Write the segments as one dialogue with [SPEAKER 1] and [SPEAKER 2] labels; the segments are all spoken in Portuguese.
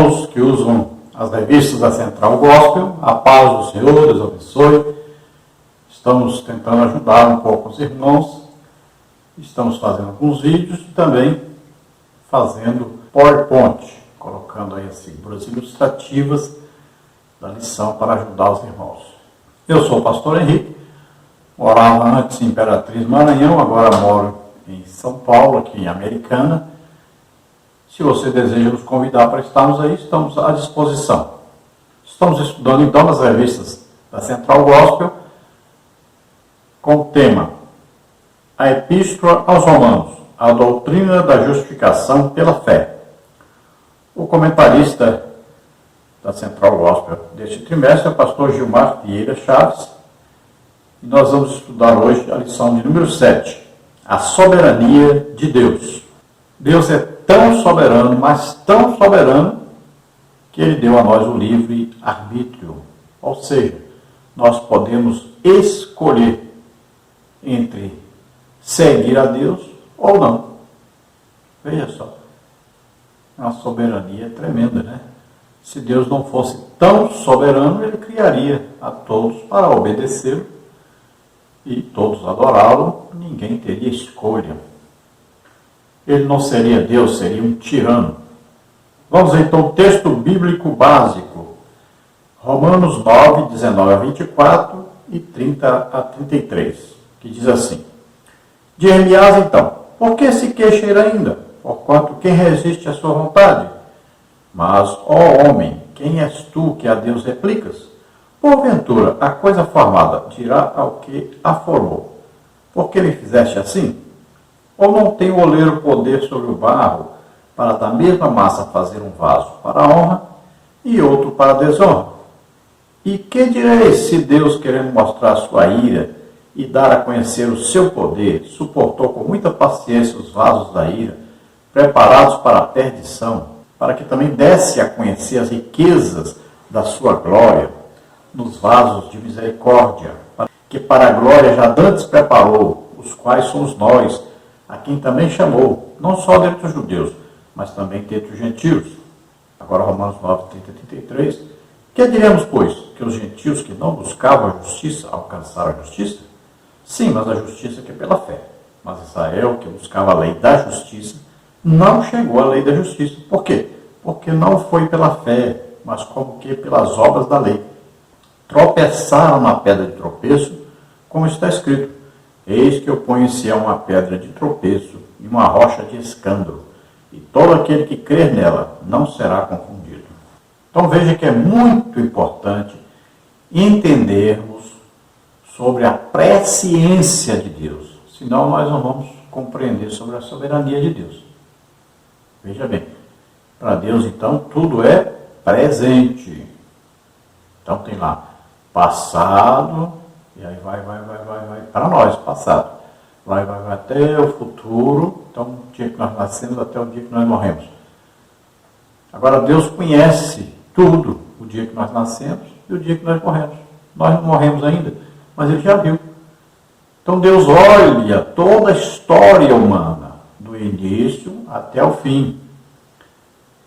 [SPEAKER 1] irmãos que usam as revistas da Central Gospel, a paz do Senhor, Deus abençoe. Estamos tentando ajudar um pouco os irmãos, estamos fazendo alguns vídeos e também fazendo PowerPoint, colocando aí as figuras ilustrativas da lição para ajudar os irmãos. Eu sou o pastor Henrique, morava antes em Imperatriz Maranhão, agora moro em São Paulo, aqui em Americana. Se você deseja nos convidar para estarmos aí, estamos à disposição. Estamos estudando então nas revistas da Central Gospel com o tema A Epístola aos Romanos, a doutrina da justificação pela fé. O comentarista da Central Gospel deste trimestre é o pastor Gilmar Vieira Chaves, e nós vamos estudar hoje a lição de número 7, a soberania de Deus. Deus é tão soberano, mas tão soberano, que Ele deu a nós o livre arbítrio. Ou seja, nós podemos escolher entre seguir a Deus ou não. Veja só, uma soberania tremenda, né? Se Deus não fosse tão soberano, Ele criaria a todos para obedecê-lo e todos adorá-lo, ninguém teria escolha. Ele não seria Deus, seria um tirano. Vamos então ao texto bíblico básico. Romanos 9, 19 a 24 e 30 a 33, que diz assim: Dir-me-ás então, por que se queixa ainda? Porquanto quem resiste à sua vontade? Mas, ó homem, quem és tu que a Deus replicas? Porventura, a coisa formada dirá ao que a formou: por que me fizeste assim? Ou não tem o oleiro poder sobre o barro, para da mesma massa fazer um vaso para a honra e outro para a desonra? E que direis se Deus, querendo mostrar sua ira e dar a conhecer o seu poder, suportou com muita paciência os vasos da ira, preparados para a perdição, para que também desse a conhecer as riquezas da sua glória, nos vasos de misericórdia, que para a glória já dantes preparou, os quais somos nós, a quem também chamou, não só dentre os judeus, mas também dentre os gentios. Agora Romanos 9, 30 e 33. Que diremos, pois? Que os gentios que não buscavam a justiça alcançaram a justiça? Sim, mas a justiça que é pela fé. Mas Israel, que buscava a lei da justiça, não chegou à lei da justiça. Por quê? Porque não foi pela fé, mas como que pelas obras da lei. Tropeçaram na pedra de tropeço, como está escrito: Eis que eu ponho em Sião uma pedra de tropeço e uma rocha de escândalo, e todo aquele que crer nela não será confundido. Então veja que é muito importante entendermos sobre a presciência de Deus, senão nós não vamos compreender sobre a soberania de Deus. Veja bem, para Deus então tudo é presente. Então tem lá passado, e aí vai para nós, passado. Vai até o futuro, então o dia que nós nascemos até o dia que nós morremos. Agora Deus conhece tudo, o dia que nós nascemos e o dia que nós morremos. Nós não morremos ainda, mas Ele já viu. Então Deus olha toda a história humana, do início até o fim.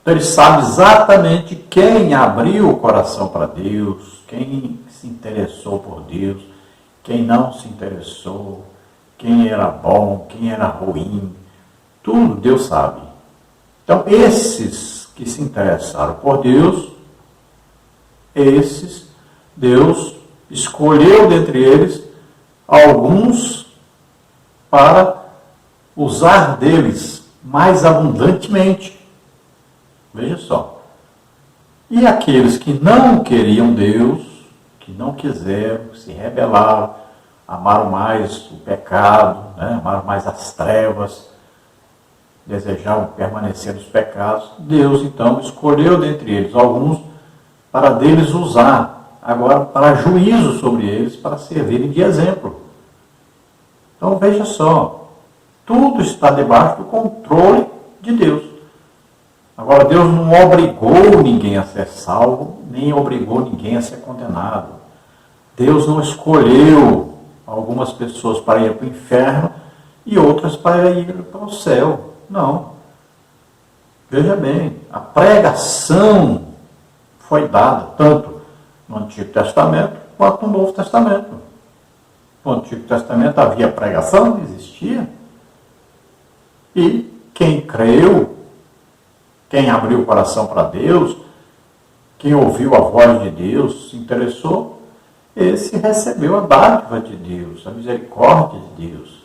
[SPEAKER 1] Então Ele sabe exatamente quem abriu o coração para Deus, quem se interessou por Deus, quem não se interessou, quem era bom, quem era ruim, tudo Deus sabe. Então, esses que se interessaram por Deus, esses, Deus escolheu dentre eles alguns para usar deles mais abundantemente. Veja só. E aqueles que não queriam Deus, que não quiseram, se rebelaram, amaram mais o pecado, né? Amaram mais as trevas, desejavam permanecer nos pecados, Deus então escolheu dentre eles alguns para deles usar, agora para juízo sobre eles, para servirem de exemplo. Então veja só, tudo está debaixo do controle de Deus. Agora Deus não obrigou ninguém a ser salvo, nem obrigou ninguém a ser condenado. Deus não escolheu algumas pessoas para ir para o inferno e outras para ir para o céu. Não. Veja bem, a pregação foi dada tanto no Antigo Testamento quanto no Novo Testamento. No Antigo Testamento havia pregação, existia. E quem creu, quem abriu o coração para Deus, quem ouviu a voz de Deus, se interessou, esse recebeu a dádiva de Deus, a misericórdia de Deus.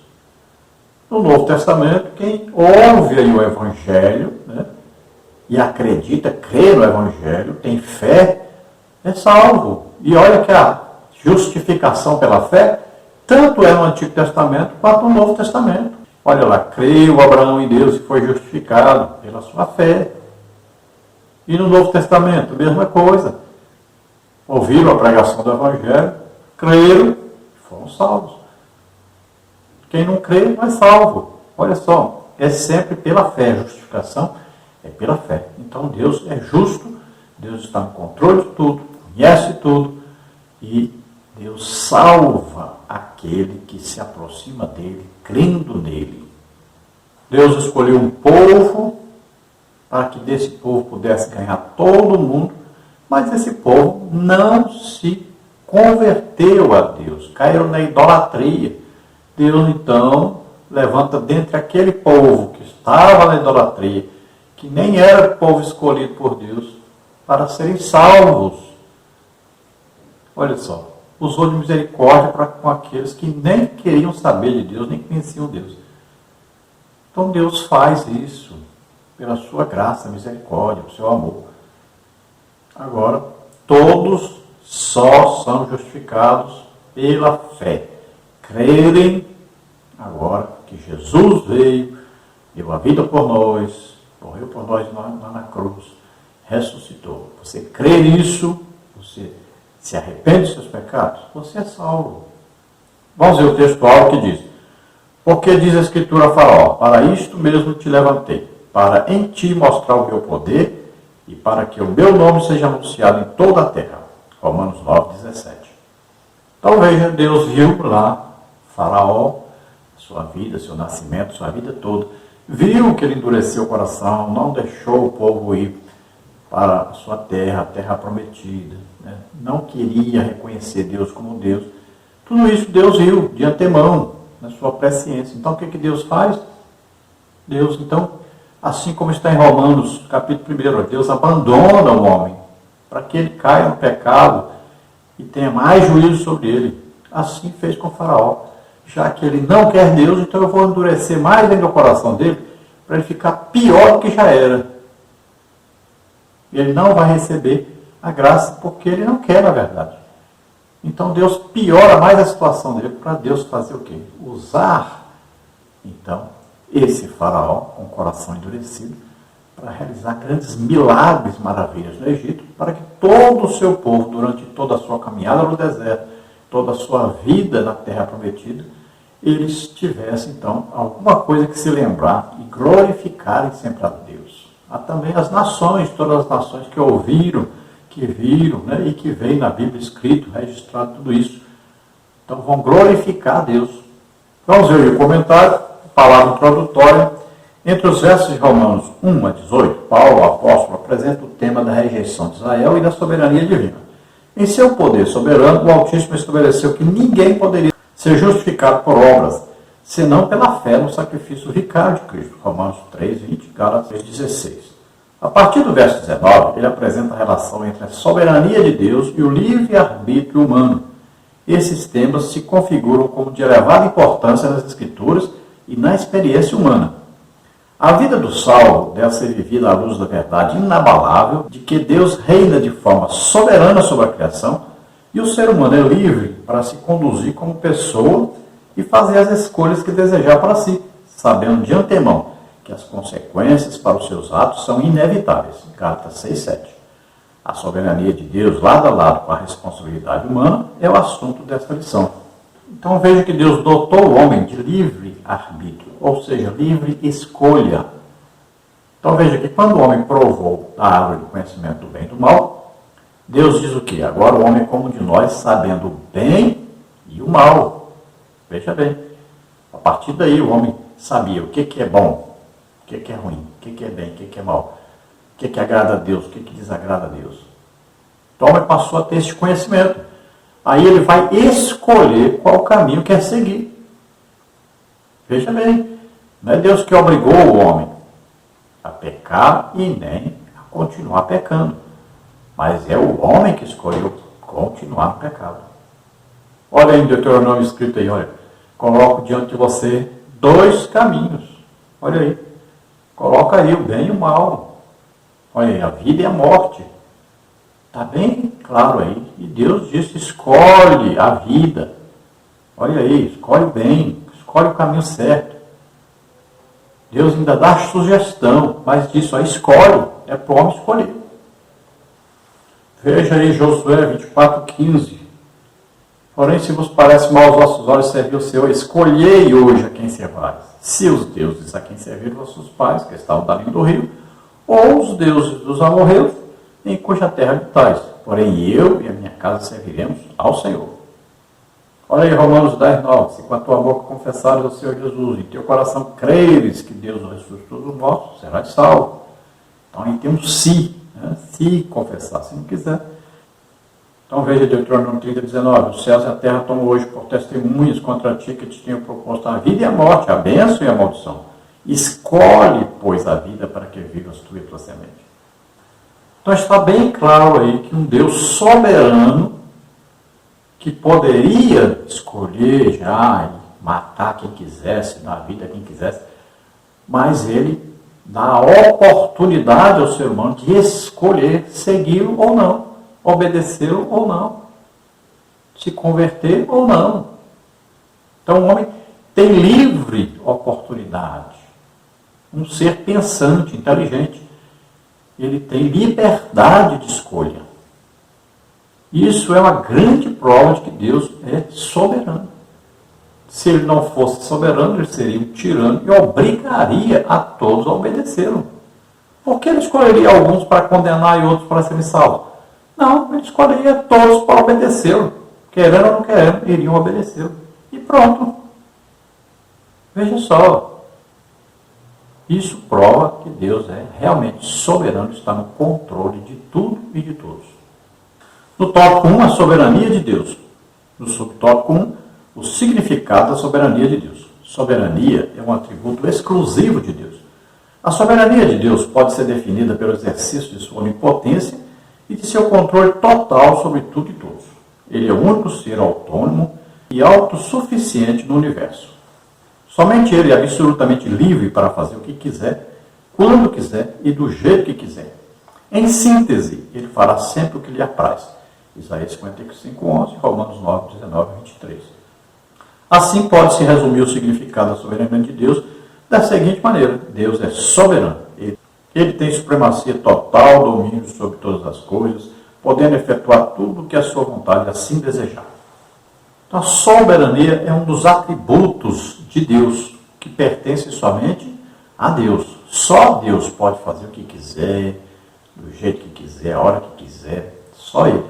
[SPEAKER 1] No Novo Testamento, quem ouve aí o Evangelho, né, e acredita, crê no Evangelho, tem fé, é salvo. E olha que a justificação pela fé, tanto é no Antigo Testamento quanto no Novo Testamento. Olha lá, creu Abraão em Deus e foi justificado pela sua fé. E no Novo Testamento, mesma coisa. Ouviram a pregação do Evangelho, creram e foram salvos. Quem não crê não é salvo. Olha só, é sempre pela fé. A justificação é pela fé. Então Deus é justo, Deus está no controle de tudo, conhece tudo e Deus salva aquele que se aproxima dele, crendo nele. Deus escolheu um povo para que desse povo pudesse ganhar todo mundo, mas esse povo não se converteu a Deus, caíram na idolatria. Deus então levanta dentre aquele povo que estava na idolatria, que nem era povo escolhido por Deus, para serem salvos. Olha só, usou de misericórdia para com aqueles que nem queriam saber de Deus, nem conheciam Deus. Então Deus faz isso pela sua graça, misericórdia, pelo seu amor. Agora, todos só são justificados pela fé. Crerem agora que Jesus veio, deu a vida por nós, morreu por nós lá na cruz, ressuscitou. Você crê nisso, você se arrepende dos seus pecados, você é salvo. Vamos ver o textual que diz: porque diz a Escritura a Faraó, para isto mesmo te levantei, para em ti mostrar o meu poder e para que o meu nome seja anunciado em toda a terra. Romanos 9:17. Então veja, Deus viu lá Faraó, sua vida, seu nascimento, sua vida toda. Viu que ele endureceu o coração, não deixou o povo ir para a sua terra, a terra prometida. Né? Não queria reconhecer Deus como Deus. Tudo isso Deus viu de antemão, na sua presciência. Então o que Deus faz? Deus, então, assim como está em Romanos, capítulo 1, Deus abandona o homem para que ele caia no pecado e tenha mais juízo sobre ele. Assim fez com Faraó. Já que ele não quer Deus, então eu vou endurecer mais ainda o coração dele para ele ficar pior do que já era. E ele não vai receber a graça porque ele não quer, na verdade. Então Deus piora mais a situação dele para Deus fazer o quê? Usar, então, esse Faraó com o coração endurecido para realizar grandes milagres, maravilhas no Egito, para que todo o seu povo, durante toda a sua caminhada no deserto, toda a sua vida na terra prometida, eles tivessem, então, alguma coisa que se lembrar e glorificarem sempre a Deus. Há também as nações, todas as nações que ouviram, que viram, né, e que veem na Bíblia escrito, registrado tudo isso. Então vão glorificar a Deus. Vamos ver o comentário, palavra introdutória. Entre os versos de Romanos 1 a 18, Paulo, o apóstolo, apresenta o tema da rejeição de Israel e da soberania divina. Em seu poder soberano, o Altíssimo estabeleceu que ninguém poderia ser justificado por obras, senão pela fé no sacrifício vicário de Cristo. Romanos 3, 20, Gálatas 3, 16. A partir do verso 19, ele apresenta a relação entre a soberania de Deus e o livre-arbítrio humano. Esses temas se configuram como de elevada importância nas Escrituras e na experiência humana. A vida do salvo deve ser vivida à luz da verdade inabalável de que Deus reina de forma soberana sobre a criação e o ser humano é livre para se conduzir como pessoa e fazer as escolhas que desejar para si, sabendo de antemão que as consequências para os seus atos são inevitáveis. Gálatas 6:7. A soberania de Deus, lado a lado com a responsabilidade humana, é o assunto desta lição. Então veja que Deus dotou o homem de livre arbítrio, ou seja, livre escolha. Então veja que quando o homem provou a árvore do conhecimento do bem e do mal, Deus diz o quê? Agora o homem é como de nós, sabendo o bem e o mal. Veja bem, a partir daí o homem sabia o que é bom, que é ruim, o que é bem, o que é mal, o que agrada a Deus, o que desagrada a Deus. Então ele passou a ter esse conhecimento. Aí ele vai escolher qual caminho quer seguir. Veja bem, não é Deus que obrigou o homem a pecar e nem a continuar pecando. Mas é o homem que escolheu continuar no pecado. Olha aí em Deuteronômio escrito aí, olha. Coloco diante de você 2 caminhos. Olha aí. Coloca aí o bem e o mal. Olha aí, a vida e a morte. Está bem claro aí. E Deus disse, escolhe a vida. Olha aí, escolhe o bem. Escolhe o caminho certo. Deus ainda dá sugestão, mas diz só, escolhe. É para o homem escolher. Veja aí Josué 24:15. Porém, se vos parece mal aos vossos olhos servir o Senhor, escolhei hoje a quem servais. Se os deuses a quem serviram vossos pais, que estavam da linha do rio, ou os deuses dos amorreus, em cuja terra habitais. Porém, eu e a minha casa serviremos ao Senhor. Olha aí Romanos 10:9. Se com a tua boca confessares ao Senhor Jesus, e em teu coração creres que Deus ressuscitou dos mortos, serás salvo. Então aí tem um se. Se confessar, se não quiser. Então veja Deuteronômio 30:19. Os céus e a terra tomam hoje por testemunhas contra ti que te tinham proposto a vida e a morte, a bênção e a maldição. Escolhe, pois, a vida para que vivas tu e tua semente. Então está bem claro aí que um Deus soberano, que poderia escolher já e matar quem quisesse, dar vida a quem quisesse, mas ele dá a oportunidade ao ser humano de escolher segui-lo ou não, obedecê-lo ou não, se converter ou não. Então o homem tem livre oportunidade. Um ser pensante, inteligente, ele tem liberdade de escolha. Isso é uma grande prova de que Deus é soberano. Se ele não fosse soberano, ele seria um tirano e obrigaria a todos a obedecê-lo. Por que ele escolheria alguns para condenar e outros para serem salvos? Não, ele escolheria todos para obedecê-lo. Querendo ou não querendo, iriam obedecê-lo. E pronto. Veja só. Isso prova que Deus é realmente soberano, está no controle de tudo e de todos. No tópico 1, a soberania de Deus. No subtópico 1, o significado da soberania de Deus. Soberania é um atributo exclusivo de Deus. A soberania de Deus pode ser definida pelo exercício de sua onipotência e de seu controle total sobre tudo e todos. Ele é o único ser autônomo e autossuficiente no universo. Somente ele é absolutamente livre para fazer o que quiser, quando quiser e do jeito que quiser. Em síntese, ele fará sempre o que lhe apraz. Isaías 55:11, Romanos 9:19-23. Assim pode-se resumir o significado da soberania de Deus da seguinte maneira: Deus é soberano. Ele tem supremacia total, domínio sobre todas as coisas, podendo efetuar tudo o que a sua vontade assim desejar. Então, a soberania é um dos atributos de Deus, que pertence somente a Deus. Só Deus pode fazer o que quiser, do jeito que quiser, a hora que quiser. Só Ele.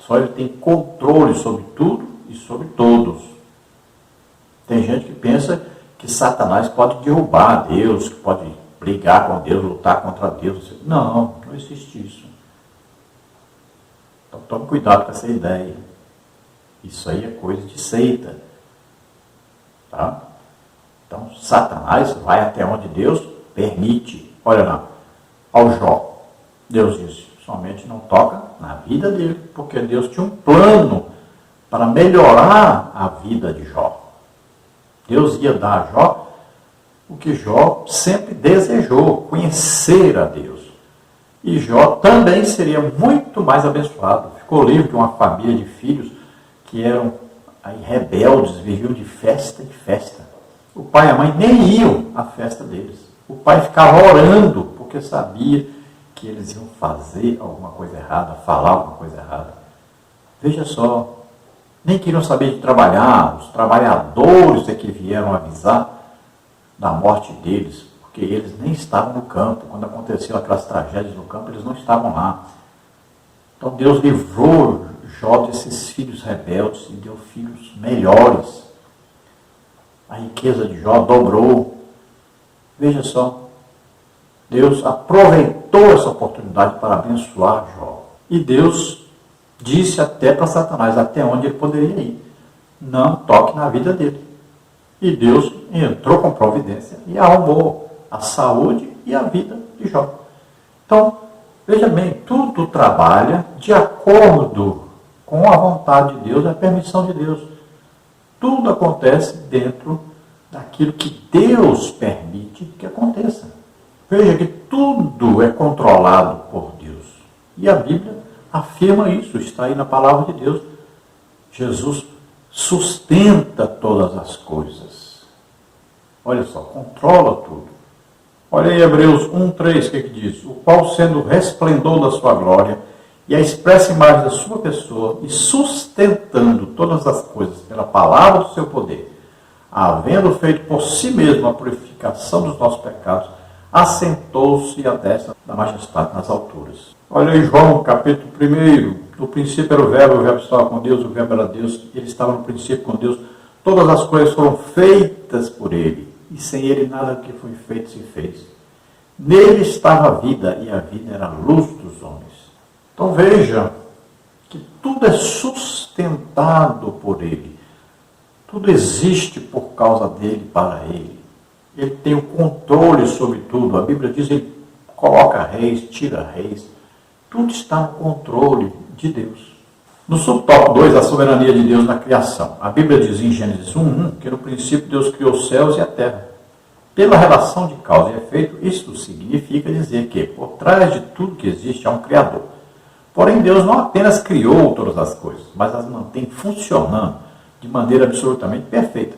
[SPEAKER 1] Só Ele tem controle sobre tudo e sobre todos. Tem gente que pensa que Satanás pode derrubar Deus, que pode brigar com Deus, lutar contra Deus. Não, não existe isso. Então tome cuidado com essa ideia. Isso aí é coisa de seita. Tá? Então Satanás vai até onde Deus permite. Olha lá, ao Jó. Deus disse, somente não toca na vida dele, porque Deus tinha um plano para melhorar a vida de Jó. Deus ia dar a Jó o que Jó sempre desejou, conhecer a Deus. E Jó também seria muito mais abençoado. Ficou livre de uma família de filhos que eram aí rebeldes, viviam de festa em festa. O pai e a mãe nem iam à festa deles. O pai ficava orando, porque sabia que eles iam fazer alguma coisa errada, falar alguma coisa errada. Veja só, nem queriam saber de trabalhar, os trabalhadores é que vieram avisar da morte deles, porque eles nem estavam no campo. Quando aconteceu aquelas tragédias no campo, eles não estavam lá. Então Deus livrou Jó desses filhos rebeldes e deu filhos melhores. A riqueza de Jó dobrou. Veja só, Deus aproveitou essa oportunidade para abençoar Jó. E Deus disse até para Satanás até onde ele poderia ir. Não toque na vida dele. E Deus entrou com providência e arrumou a saúde e a vida de Jó. Então, veja bem, tudo trabalha de acordo com a vontade de Deus, a permissão de Deus. Tudo acontece dentro daquilo que Deus permite que aconteça. Veja que tudo é controlado por Deus. E a Bíblia afirma isso, está aí na palavra de Deus. Jesus sustenta todas as coisas. Olha só, controla tudo. Olha aí Hebreus 1:3, o que diz? O qual, sendo o resplendor da sua glória e a expressa imagem da sua pessoa, e sustentando todas as coisas pela palavra do seu poder, havendo feito por si mesmo a purificação dos nossos pecados, assentou-se à destra da majestade nas alturas. Olha aí João, capítulo 1. No princípio era o verbo estava com Deus, o verbo era Deus, ele estava no princípio com Deus. Todas as coisas foram feitas por ele, e sem ele nada que foi feito se fez. Nele estava a vida, e a vida era a luz dos homens. Então veja que tudo é sustentado por ele. Tudo existe por causa dele, para ele. Ele tem o controle sobre tudo. A Bíblia diz que ele coloca reis, tira reis. Tudo está no controle de Deus. No subtópico 2, a soberania de Deus na criação. A Bíblia diz em Gênesis 1:1 que no princípio Deus criou os céus e a terra. Pela relação de causa e efeito, isso significa dizer que por trás de tudo que existe há um Criador. Porém, Deus não apenas criou todas as coisas, mas as mantém funcionando de maneira absolutamente perfeita.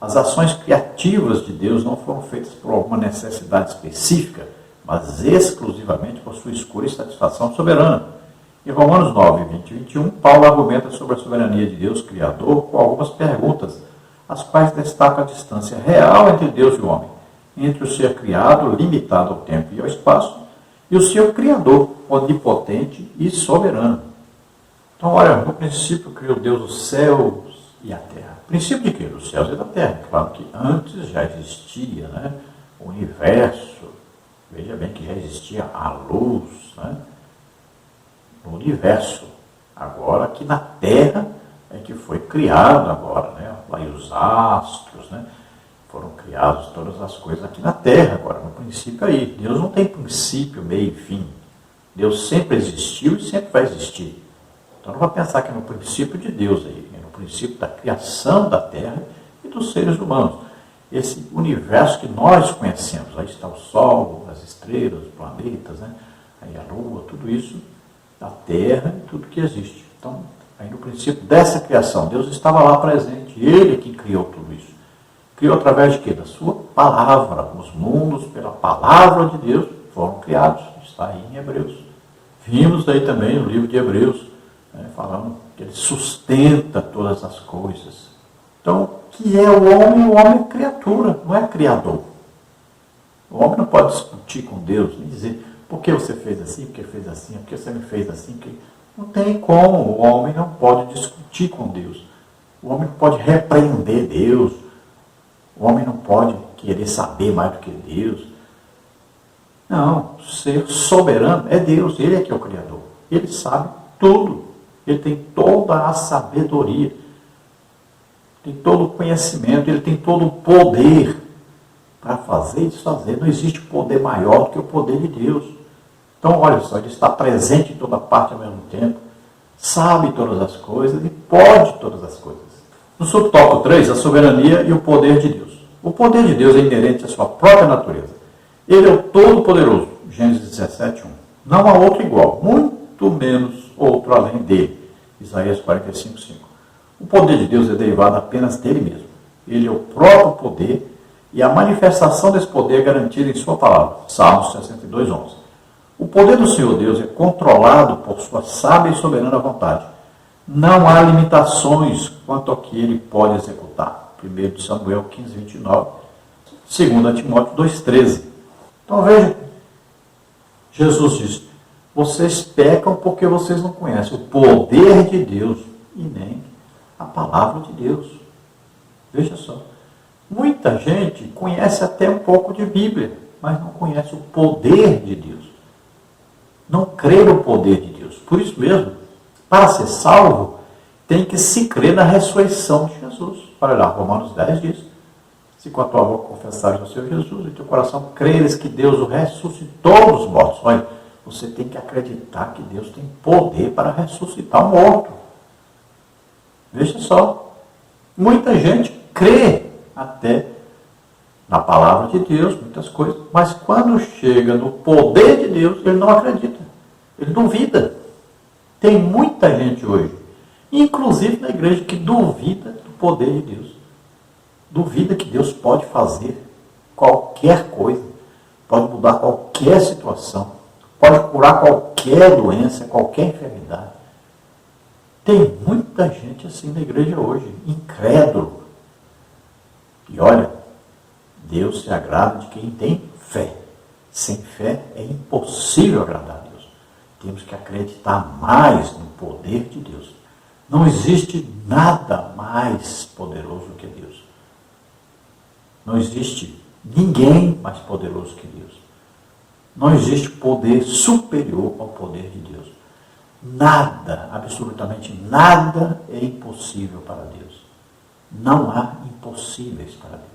[SPEAKER 1] As ações criativas de Deus não foram feitas por alguma necessidade específica, mas exclusivamente por sua escolha e satisfação soberana. Em Romanos 9:20 e 21, Paulo argumenta sobre a soberania de Deus, Criador, com algumas perguntas, as quais destacam a distância real entre Deus e o homem, entre o ser criado, limitado ao tempo e ao espaço, e o seu Criador, onipotente e soberano. Então, olha, no princípio criou Deus os céus e a terra. Princípio de quê? Dos céus e da terra. Claro que antes já existia, né, o universo. Veja bem que já existia a luz, né, no universo. Agora que na terra é que foi criado agora, né, aí os astros, né, foram criados todas as coisas aqui na terra agora, no princípio aí. Deus não tem princípio, meio e fim. Deus sempre existiu e sempre vai existir. Então não vai pensar que é no princípio de Deus aí, é no princípio da criação da terra e dos seres humanos. Esse universo que nós conhecemos, aí está o Sol, as estrelas, os planetas, né? Aí a Lua, tudo isso, a Terra e tudo que existe. Então, aí no princípio dessa criação, Deus estava lá presente, Ele que criou tudo isso. Criou através de quê? Da sua palavra. Os mundos, pela palavra de Deus, foram criados. Está aí em Hebreus. Vimos aí também no livro de Hebreus, né, falando que ele sustenta todas as coisas. Então, o que é o homem? O homem é criatura, não é criador. O homem não pode discutir com Deus, nem dizer, por que você fez assim, por que fez assim, por que você me fez assim. Não tem como. O homem não pode discutir com Deus. O homem pode repreender Deus. O homem não pode querer saber mais do que Deus. Não, ser soberano é Deus, Ele é que é o Criador. Ele sabe tudo. Ele tem toda a sabedoria. Tem todo o conhecimento, Ele tem todo o poder para fazer e desfazer. Não existe poder maior do que o poder de Deus. Então, olha só, Ele está presente em toda parte ao mesmo tempo, sabe todas as coisas e pode todas as coisas. No subtópico 3, a soberania e o poder de Deus. O poder de Deus é inerente à sua própria natureza. Ele é o Todo-Poderoso, Gênesis 17:1. Não há outro igual, muito menos outro além dele, Isaías 45:5. O poder de Deus é derivado apenas dele mesmo. Ele é o próprio poder e a manifestação desse poder é garantida em sua palavra, Salmos 62:11. O poder do Senhor Deus é controlado por sua sábia e soberana vontade. Não há limitações quanto ao que ele pode executar. 1 Samuel 15:29. 2 Timóteo 2:13. Então veja, Jesus diz, vocês pecam porque vocês não conhecem o poder de Deus e nem a palavra de Deus. Veja só, muita gente conhece até um pouco de Bíblia, mas não conhece o poder de Deus. Não crê no poder de Deus. Por isso mesmo, para ser salvo, tem que se crer na ressurreição de Jesus. Olha lá, Romanos 10 diz: se com a tua boca confessares o Senhor Jesus e teu coração creres que Deus o ressuscitou dos mortos. Olha, você tem que acreditar que Deus tem poder para ressuscitar o morto. Veja só, muita gente crê até na palavra de Deus, muitas coisas, mas quando chega no poder de Deus, ele não acredita, ele duvida. Tem muita gente hoje, inclusive na igreja, que duvida do poder de Deus. Duvida que Deus pode fazer qualquer coisa, pode mudar qualquer situação, pode curar qualquer doença, qualquer enfermidade. Tem muita gente assim na igreja hoje, incrédulo. E olha, Deus se agrada de quem tem fé. Sem fé é impossível agradar a Deus. Temos que acreditar mais no poder de Deus. Não existe nada mais poderoso que Deus. Não existe ninguém mais poderoso que Deus. Não existe poder superior ao poder de Deus. Nada, absolutamente nada é impossível para Deus. Não há impossíveis para Deus.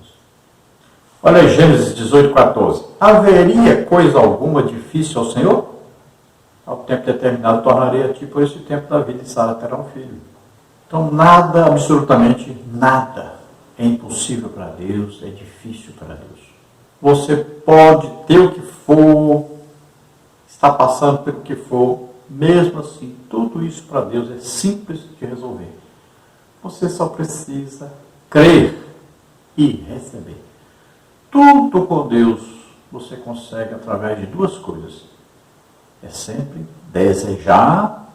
[SPEAKER 1] Olha Gênesis 18:14. Haveria coisa alguma difícil ao Senhor? Ao tempo determinado tornarei a ti por esse tempo da vida e Sara terá um filho. Então nada, absolutamente nada é impossível para Deus, é difícil para Deus. Você pode ter o que for, está passando pelo que for, mesmo assim, tudo isso para Deus é simples de resolver. Você só precisa crer e receber. Tudo com Deus você consegue através de duas coisas. É sempre desejar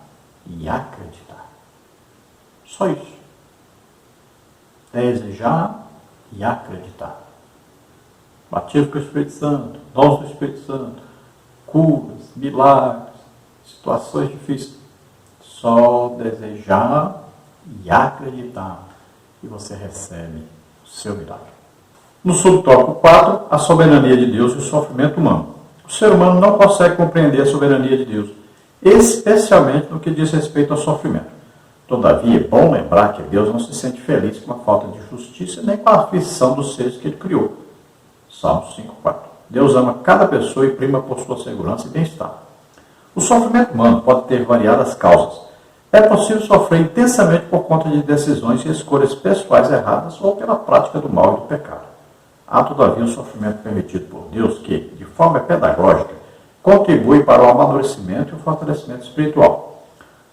[SPEAKER 1] e acreditar. Só isso. Desejar e acreditar. Batismo com o Espírito Santo, dons do Espírito Santo, curas, milagres, situações difíceis. Só desejar e acreditar e você recebe o seu milagre. No subtópico 4, a soberania de Deus e o sofrimento humano. O ser humano não consegue compreender a soberania de Deus, especialmente no que diz respeito ao sofrimento. Todavia, é bom lembrar que Deus não se sente feliz com a falta de justiça nem com a aflição dos seres que Ele criou. Salmos 5:4. Deus ama cada pessoa e prima por sua segurança e bem-estar. O sofrimento humano pode ter variadas causas. É possível sofrer intensamente por conta de decisões e escolhas pessoais erradas ou pela prática do mal e do pecado. Há, todavia, um sofrimento permitido por Deus que, de forma pedagógica, contribui para o amadurecimento e o fortalecimento espiritual.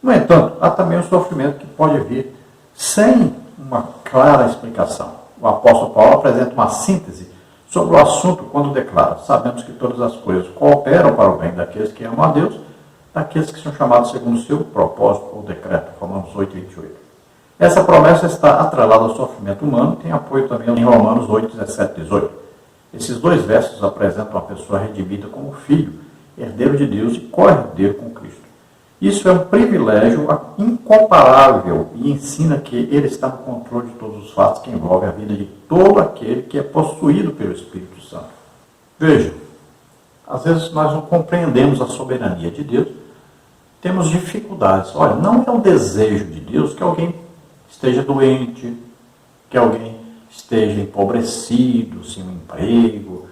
[SPEAKER 1] No entanto, há também um sofrimento que pode vir sem uma clara explicação. O apóstolo Paulo apresenta uma síntese sobre o assunto quando declara: sabemos que todas as coisas cooperam para o bem daqueles que amam a Deus, daqueles que são chamados segundo o seu propósito ou decreto. Romanos 8:28. Essa promessa está atrelada ao sofrimento humano e tem apoio também em Romanos 8:17-18. Esses dois versos apresentam a pessoa redimida como filho, herdeiro de Deus e co-herdeiro com Cristo. Isso é um privilégio incomparável e ensina que Ele está no controle de todos os fatos que envolvem a vida de todo aquele que é possuído pelo Espírito Santo. Veja, às vezes nós não compreendemos a soberania de Deus, temos dificuldades. Olha, não é o desejo de Deus que alguém esteja doente, que alguém esteja empobrecido, sem um emprego,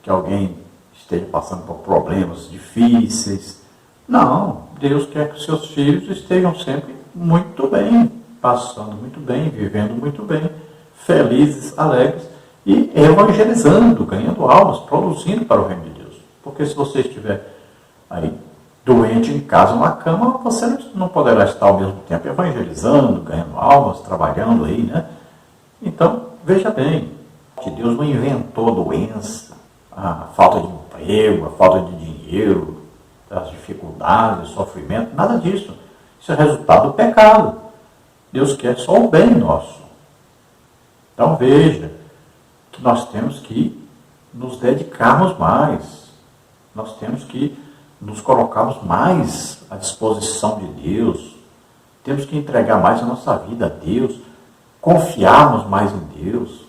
[SPEAKER 1] que alguém esteja passando por problemas difíceis. Não, Deus quer que os seus filhos estejam sempre muito bem, passando muito bem, vivendo muito bem, felizes, alegres e evangelizando, ganhando almas, produzindo para o reino de Deus. Porque se você estiver aí doente em casa, na cama, você não poderá estar ao mesmo tempo evangelizando, ganhando almas, trabalhando aí, né? Então, veja bem, que Deus não inventou a doença, a falta de emprego, a falta de dinheiro, as dificuldades, o sofrimento, nada disso. Isso é resultado do pecado. Deus quer só o bem nosso. Então veja que nós temos que nos dedicarmos mais. Nós temos que nos colocarmos mais à disposição de Deus. Temos que entregar mais a nossa vida a Deus. Confiarmos mais em Deus.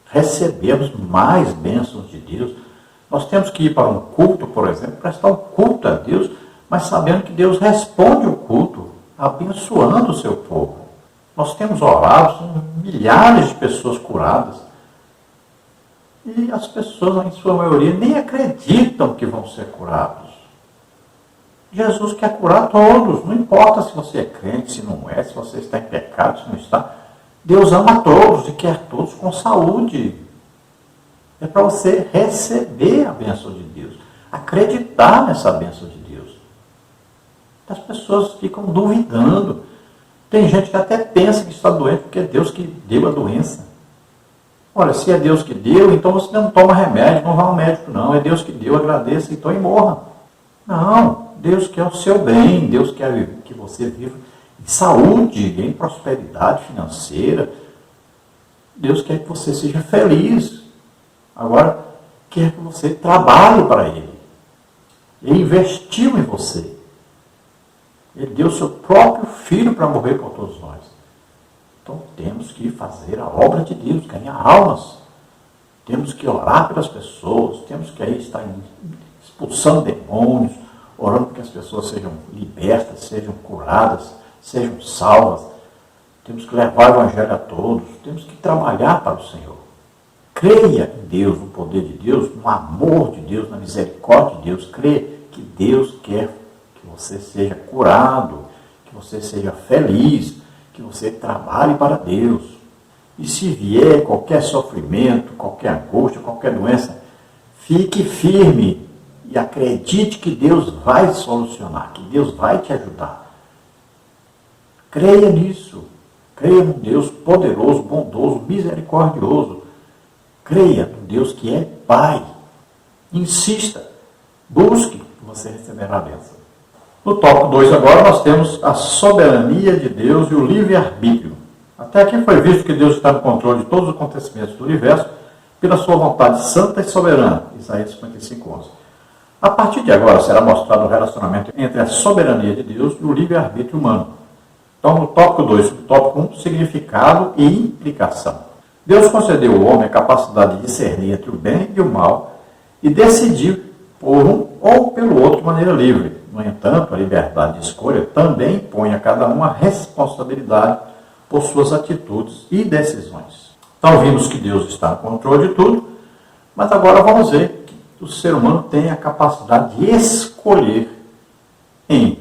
[SPEAKER 1] Recebermos mais bênçãos de Deus. Nós temos que ir para um culto, por exemplo, prestar um culto a Deus, mas sabendo que Deus responde o culto, abençoando o seu povo. Nós temos orado, são milhares de pessoas curadas. E as pessoas, em sua maioria, nem acreditam que vão ser curados. Jesus quer curar todos, não importa se você é crente, se não é, se você está em pecado, se não está. Deus ama todos e quer todos com saúde. É para você receber a bênção de Deus, acreditar nessa bênção de Deus. As pessoas ficam duvidando. Tem gente que até pensa que está doente porque é Deus que deu a doença. Olha, se é Deus que deu, então você não toma remédio, não vá ao médico, não. É Deus que deu, agradeça, então e morra. Não, Deus quer o seu bem, Deus quer que você viva em saúde, em prosperidade financeira. Deus quer que você seja feliz. Agora, quer que você trabalhe para Ele. Ele investiu em você. Ele deu o seu próprio filho para morrer por todos nós. Então temos que fazer a obra de Deus, ganhar almas. Temos que orar pelas pessoas, temos que aí estar expulsando demônios, orando para que as pessoas sejam libertas, sejam curadas, sejam salvas. Temos que levar o Evangelho a todos, temos que trabalhar para o Senhor. Creia em Deus, no poder de Deus, no amor de Deus, na misericórdia de Deus. Creia que Deus quer que você seja curado, que você seja feliz, que você trabalhe para Deus. E se vier qualquer sofrimento, qualquer angústia, qualquer doença, fique firme e acredite que Deus vai solucionar, que Deus vai te ajudar. Creia nisso. Creia no Deus poderoso, bondoso, misericordioso. Creia no Deus que é Pai. Insista. Busque, que você receberá a bênção. No tópico 2 agora nós temos a soberania de Deus e o livre-arbítrio. Até aqui foi visto que Deus está no controle de todos os acontecimentos do universo pela sua vontade santa e soberana. Isaías 55:11. A partir de agora será mostrado o relacionamento entre a soberania de Deus e o livre-arbítrio humano. Então, no tópico 2, subtópico 1, significado e implicação. Deus concedeu ao homem a capacidade de discernir entre o bem e o mal e decidir por um ou pelo outro de maneira livre. No entanto, a liberdade de escolha também impõe a cada um a responsabilidade por suas atitudes e decisões. Então, vimos que Deus está no controle de tudo, mas agora vamos ver que o ser humano tem a capacidade de escolher em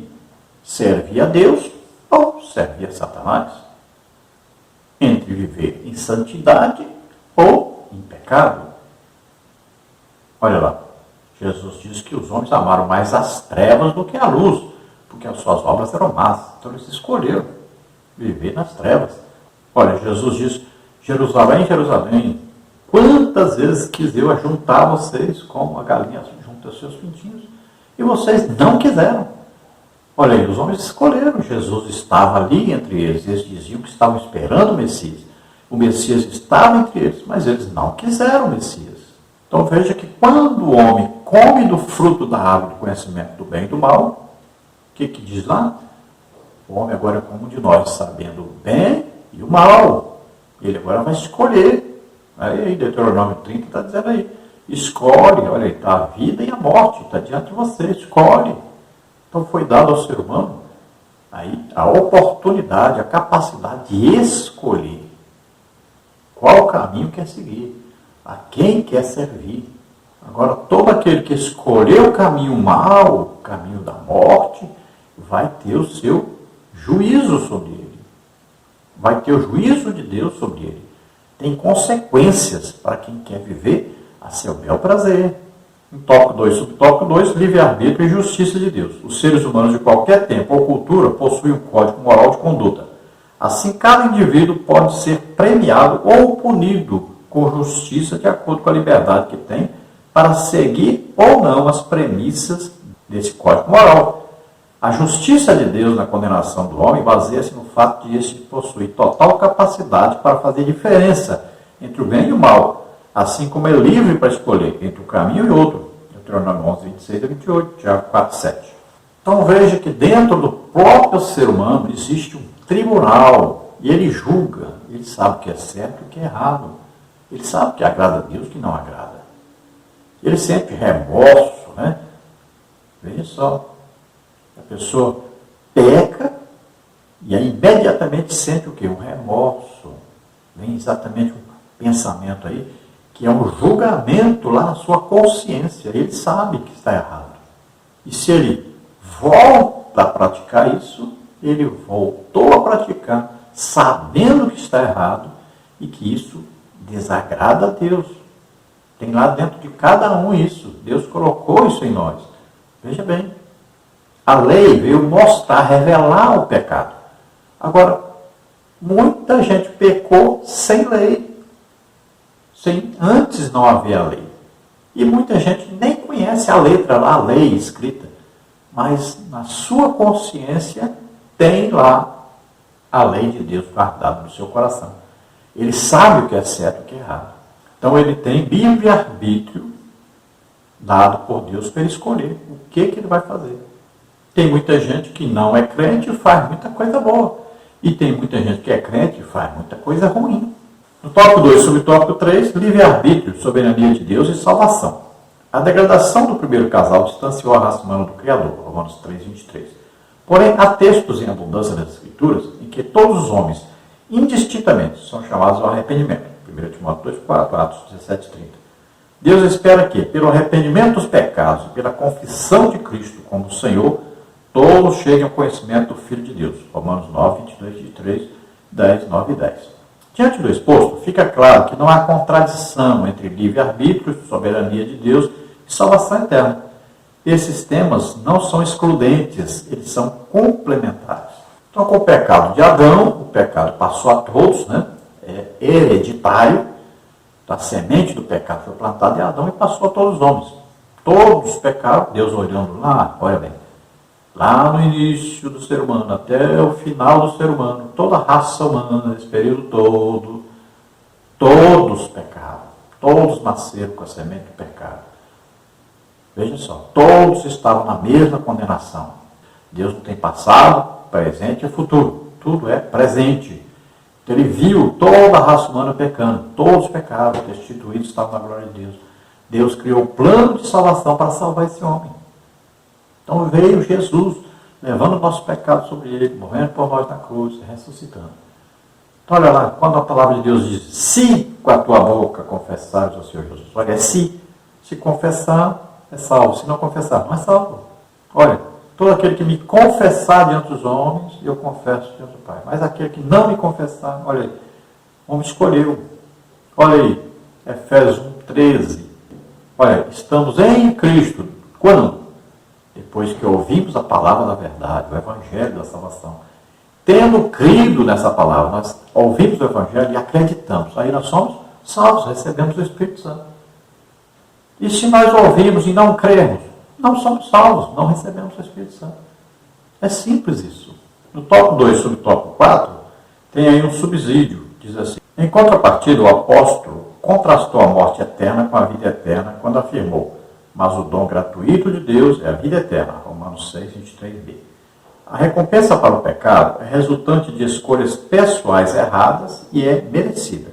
[SPEAKER 1] servir a Deus ou servir a Satanás, entre viver em santidade ou em pecado. Olha lá, Jesus diz que os homens amaram mais as trevas do que a luz, porque as suas obras eram más. Então eles escolheram viver nas trevas. Olha, Jesus diz, Jerusalém, Jerusalém, quantas vezes quis eu ajuntar vocês como a galinha junta os seus pintinhos, e vocês não quiseram. Olha aí, os homens escolheram. Jesus estava ali entre eles. Eles diziam que estavam esperando o Messias. O Messias estava entre eles, mas eles não quiseram o Messias. Então veja que quando o homem come do fruto da árvore do conhecimento do bem e do mal, o que diz lá? O homem agora é como um de nós, sabendo o bem e o mal. Ele agora vai escolher. Aí Deuteronômio 30 está dizendo aí, escolhe, olha aí, está a vida e a morte, está diante de você, escolhe. Então foi dado ao ser humano aí a oportunidade, a capacidade de escolher qual caminho quer seguir, a quem quer servir. Agora, todo aquele que escolheu o caminho mau, o caminho da morte, vai ter o seu juízo sobre ele. Vai ter o juízo de Deus sobre ele. Tem consequências para quem quer viver a seu bel prazer. No tópico 2, subtópico 2, livre-arbítrio e justiça de Deus. Os seres humanos de qualquer tempo ou cultura possuem um código moral de conduta. Assim, cada indivíduo pode ser premiado ou punido com justiça de acordo com a liberdade que tem para seguir ou não as premissas desse código moral. A justiça de Deus na condenação do homem baseia-se no fato de este possuir total capacidade para fazer diferença entre o bem e o mal, assim como é livre para escolher entre um caminho e outro. Deuteronômio 11, 26 a 28, Tiago 4, 7. Então veja que dentro do próprio ser humano existe um tribunal, e ele julga, ele sabe o que é certo e o que é errado. Ele sabe o que agrada a Deus e o que não agrada. Ele sente remorso, né? Veja só, a pessoa peca e aí imediatamente sente o quê? Um remorso. Vem exatamente um pensamento aí, que é um julgamento lá na sua consciência. Ele sabe que está errado. E se ele volta a praticar isso, ele voltou a praticar sabendo que está errado e que isso desagrada a Deus. Tem lá dentro de cada um isso. Deus colocou isso em nós. Veja bem, a lei veio mostrar, revelar o pecado. Agora, muita gente pecou sem lei. Antes não havia lei. E muita gente nem conhece a letra lá, a lei escrita. Mas na sua consciência tem lá a lei de Deus guardada no seu coração. Ele sabe o que é certo e o que é errado. Então ele tem livre-arbítrio dado por Deus para ele escolher o que ele vai fazer. Tem muita gente que não é crente e faz muita coisa boa. E tem muita gente que é crente e faz muita coisa ruim. No tópico 2, subtópico 3, livre-arbítrio, soberania de Deus e salvação. A degradação do primeiro casal distanciou a raça humana do Criador, Romanos 3, 23. Porém, há textos em abundância nas Escrituras em que todos os homens, indistintamente, são chamados ao arrependimento. 1 Timóteo 2, 4, Atos 17, 30. Deus espera que, pelo arrependimento dos pecados e pela confissão de Cristo como Senhor, todos cheguem ao conhecimento do Filho de Deus. Romanos 9, 22, 23, 10, 9 e 10. Diante do exposto, fica claro que não há contradição entre livre-arbítrio, soberania de Deus e salvação eterna. Esses temas não são excludentes, eles são complementares. Então, com o pecado de Adão, o pecado passou a todos, né? É hereditário, a semente do pecado foi plantada em Adão e passou a todos os homens. Todos pecaram, Deus olhando lá, olha bem, lá no início do ser humano, até o final do ser humano, toda a raça humana, nesse período todo, todos pecaram, todos nasceram com a semente do pecado. Veja só, todos estavam na mesma condenação. Deus não tem passado, presente e futuro, tudo é presente. Então, ele viu toda a raça humana pecando, todos pecaram, destituídos estavam na glória de Deus. Deus criou um plano de salvação para salvar esse homem. Então veio Jesus, levando o nosso pecado sobre ele, morrendo por nós na cruz, ressuscitando. Então olha lá, quando a palavra de Deus diz, se com a tua boca confessares ao Senhor Jesus, olha, é se confessar, é salvo, se não confessar, não é salvo. Olha, todo aquele que me confessar diante dos homens, eu confesso diante do Pai. Mas aquele que não me confessar, olha aí, o homem escolheu. Olha aí, Efésios 1:13. Olha, estamos em Cristo. Quando? Depois que ouvimos a palavra da verdade, o Evangelho da salvação. Tendo crido nessa palavra, nós ouvimos o Evangelho e acreditamos. Aí nós somos salvos, recebemos o Espírito Santo. E se nós ouvimos e não cremos, não somos salvos, não recebemos o Espírito Santo. É simples isso. No tópico 2, subtópico 4, tem aí um subsídio. Diz assim, em contrapartida, o apóstolo contrastou a morte eterna com a vida eterna quando afirmou, mas o dom gratuito de Deus é a vida eterna. Romanos 6, 23b. A recompensa para o pecado é resultante de escolhas pessoais erradas e é merecida.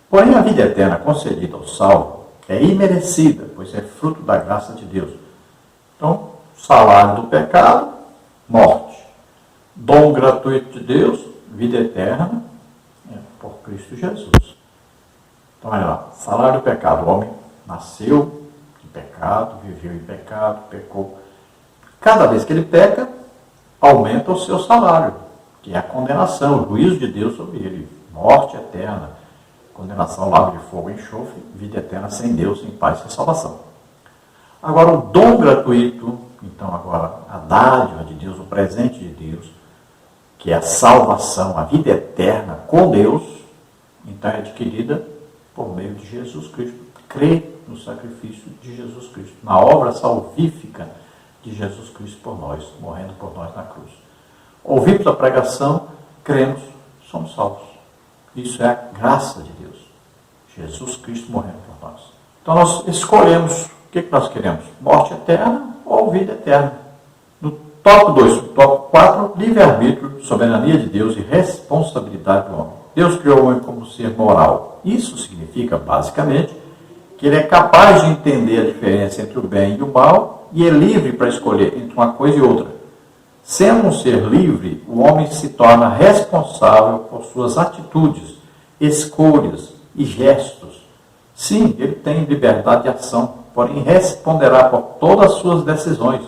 [SPEAKER 1] Porém, a vida eterna concedida ao salvo é imerecida, pois é fruto da graça de Deus. Então, salário do pecado, morte. Dom gratuito de Deus, vida eterna, por Cristo Jesus. Então, olha lá, salário do pecado. O homem nasceu em pecado, viveu em pecado, pecou. Cada vez que ele peca, aumenta o seu salário, que é a condenação, o juízo de Deus sobre ele. Morte eterna, condenação, lago de fogo e enxofre, vida eterna sem Deus, sem paz, sem salvação. Agora, o dom gratuito, então agora a dádiva de Deus, o presente de Deus, que é a salvação, a vida eterna com Deus, então é adquirida por meio de Jesus Cristo. Crê no sacrifício de Jesus Cristo, na obra salvífica de Jesus Cristo por nós, morrendo por nós na cruz. Ouvimos a pregação, cremos, somos salvos. Isso é a graça de Deus. Jesus Cristo morrendo por nós. Então nós escolhemos o que nós queremos, morte eterna ou vida eterna. No tópico 2, tópico 4, livre-arbítrio, soberania de Deus e responsabilidade do homem. Deus criou o homem como ser moral. Isso significa, basicamente, que ele é capaz de entender a diferença entre o bem e o mal e é livre para escolher entre uma coisa e outra. Sendo um ser livre, o homem se torna responsável por suas atitudes, escolhas e gestos. Sim, ele tem liberdade de ação, porém responderá por todas as suas decisões.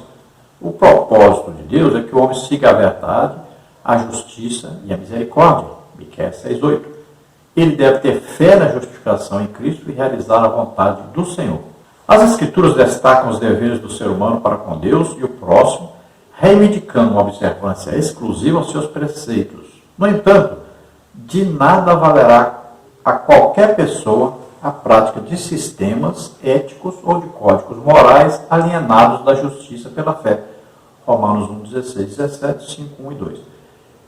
[SPEAKER 1] O propósito de Deus é que o homem siga a verdade, a justiça e a misericórdia. Miqueias 6:8. Ele deve ter fé na justificação em Cristo e realizar a vontade do Senhor. As Escrituras destacam os deveres do ser humano para com Deus e o próximo, reivindicando uma observância exclusiva aos seus preceitos. No entanto, de nada valerá a qualquer pessoa a prática de sistemas éticos ou de códigos morais alienados da justiça pela fé. Romanos 1:16, 17, 5, 1 e 2.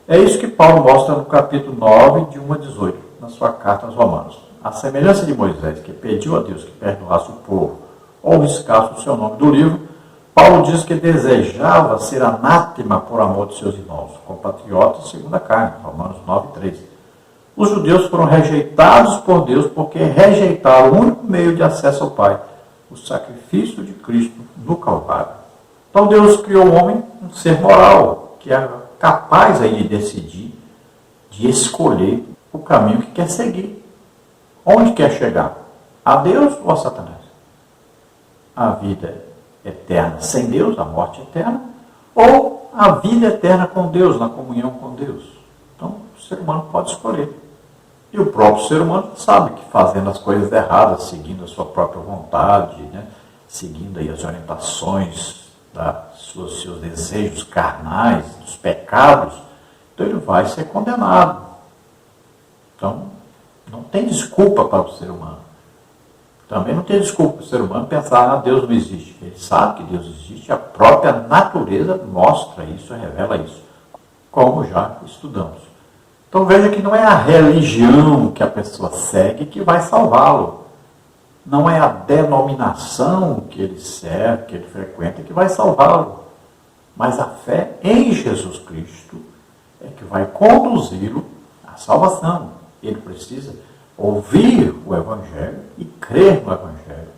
[SPEAKER 1] É isso que Paulo mostra no capítulo 9, de 1 a 18, na sua carta aos Romanos. A semelhança de Moisés, que pediu a Deus que perdoasse o povo ou riscasse o seu nome do livro, Paulo diz que desejava ser anátema por amor de seus irmãos, compatriotas segundo a carne, Romanos 9:3. Os judeus foram rejeitados por Deus porque rejeitaram o único meio de acesso ao Pai, o sacrifício de Cristo no Calvário. Então Deus criou o homem um ser moral, que é capaz aí de decidir, de escolher o caminho que quer seguir. Onde quer chegar? A Deus ou a Satanás? A vida eterna sem Deus, a morte eterna, ou a vida eterna com Deus, na comunhão com Deus. Então, o ser humano pode escolher. E o próprio ser humano sabe que fazendo as coisas erradas, seguindo a sua própria vontade, seguindo aí as orientações dos seus desejos carnais, dos pecados, então ele vai ser condenado. Então, não tem desculpa para o ser humano. Também não tem desculpa para o ser humano pensar, Deus não existe. Ele sabe que Deus existe, a própria natureza mostra isso, revela isso, como já estudamos. Então veja que não é a religião que a pessoa segue que vai salvá-lo. Não é a denominação que ele serve, que ele frequenta, que vai salvá-lo. Mas a fé em Jesus Cristo é que vai conduzi-lo à salvação. Ele precisa ouvir o Evangelho e crer no Evangelho.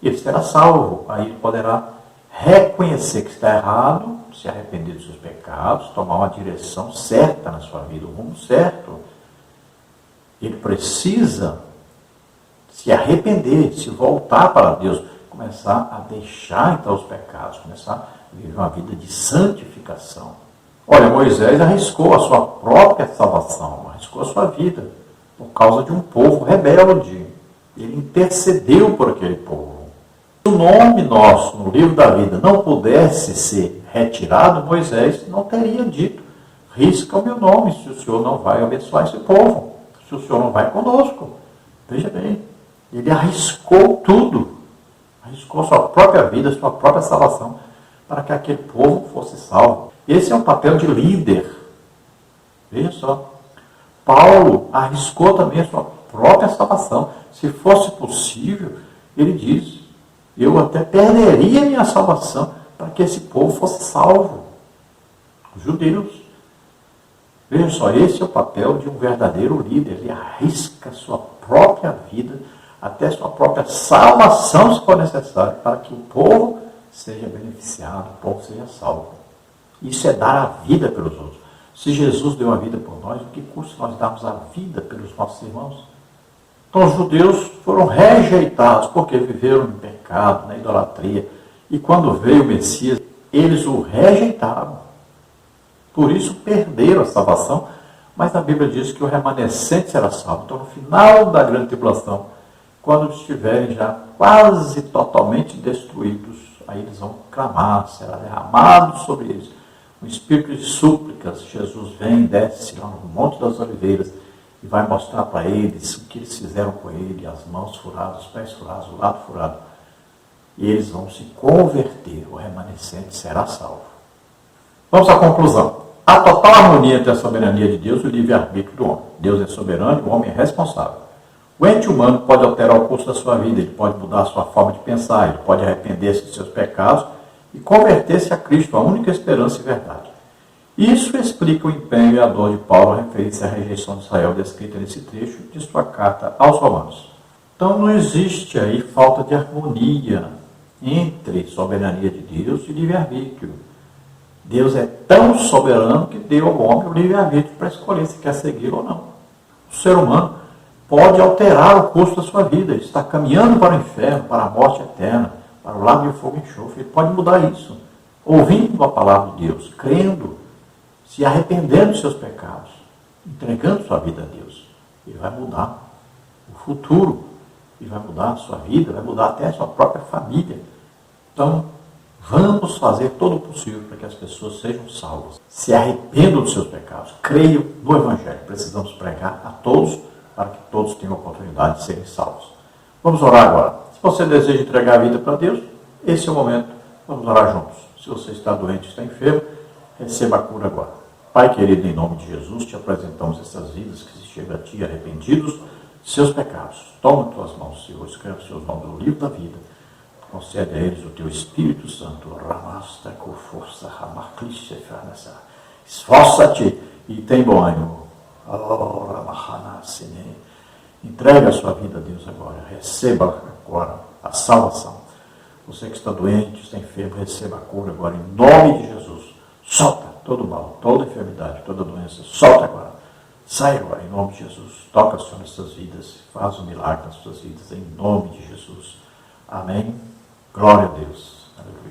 [SPEAKER 1] E ele será salvo. Aí ele poderá reconhecer que está errado, se arrepender dos seus pecados, tomar uma direção certa na sua vida, o rumo certo. Ele precisa se arrepender, se voltar para Deus, começar a deixar então os pecados, começar a viver uma vida de santificação. Olha, Moisés arriscou a sua própria salvação, arriscou a sua vida, por causa de um povo rebelde. Ele intercedeu por aquele povo. Se o nome nosso no livro da vida não pudesse ser retirado, Moisés não teria dito, risca o meu nome se o Senhor não vai abençoar esse povo, se o Senhor não vai conosco. Veja bem, ele arriscou tudo, arriscou sua própria vida, sua própria salvação, para que aquele povo fosse salvo. Esse é um papel de líder. Veja só, Paulo arriscou também a sua própria salvação. Se fosse possível, ele diz, eu até perderia minha salvação para que esse povo fosse salvo. Os judeus. Veja só, esse é o papel de um verdadeiro líder. Ele arrisca sua própria vida, até sua própria salvação, se for necessário, para que o povo seja beneficiado, o povo seja salvo. Isso é dar a vida pelos outros. Se Jesus deu a vida por nós, o que custa nós darmos a vida pelos nossos irmãos? Então os judeus foram rejeitados porque viveram em pecado, na idolatria. E quando veio o Messias, eles o rejeitaram. Por isso perderam a salvação. Mas a Bíblia diz que o remanescente será salvo. Então no final da grande tribulação, quando estiverem já quase totalmente destruídos, aí eles vão clamar, será derramado sobre eles um espírito de súplicas. Jesus vem, desce lá no Monte das Oliveiras e vai mostrar para eles o que eles fizeram com ele, as mãos furadas, os pés furados, o lado furado. E eles vão se converter, o remanescente será salvo. Vamos à conclusão. Há total harmonia entre a soberania de Deus e o livre-arbítrio do homem. Deus é soberano e o homem é responsável. O ente humano pode alterar o curso da sua vida, ele pode mudar a sua forma de pensar, ele pode arrepender-se de seus pecados e converter-se a Cristo, a única esperança e verdade. Isso explica o empenho e a dor de Paulo a referir-se à rejeição de Israel descrita nesse trecho de sua carta aos Romanos. Então não existe aí falta de harmonia entre soberania de Deus e livre-arbítrio. Deus é tão soberano que deu ao homem o livre-arbítrio para escolher se quer segui-lo ou não. O ser humano pode alterar o curso da sua vida. Ele está caminhando para o inferno, para a morte eterna, para o lago de fogo e enxofre. Ele pode mudar isso, ouvindo a palavra de Deus, crendo, se arrependendo dos seus pecados, entregando sua vida a Deus. Ele vai mudar o futuro, ele vai mudar a sua vida, vai mudar até a sua própria família. Então, vamos fazer todo o possível para que as pessoas sejam salvas. Se arrependam dos seus pecados. Creiam no Evangelho. Precisamos pregar a todos para que todos tenham a oportunidade de serem salvos. Vamos orar agora. Se você deseja entregar a vida para Deus, esse é o momento. Vamos orar juntos. Se você está doente, está enfermo, receba a cura agora. Pai querido, em nome de Jesus, te apresentamos essas vidas que se chegam a Ti arrependidos de seus pecados. Toma em Tuas mãos, Senhor, escreve seus nomes no livro da vida. Concede a eles o Teu Espírito Santo. Ramasta com força, ramaklice farnasa. Esforça-te e tem bom ânimo. Entrega a sua vida a Deus agora. Receba agora a salvação. Você que está doente, está enfermo, receba a cura agora em nome de Jesus. Solta todo mal, toda enfermidade, toda doença. Solta agora. Sai agora em nome de Jesus. Toca, Senhor, nessas vidas. Faz um milagre nas suas vidas em nome de Jesus. Amém. Glória a Deus. Aleluia.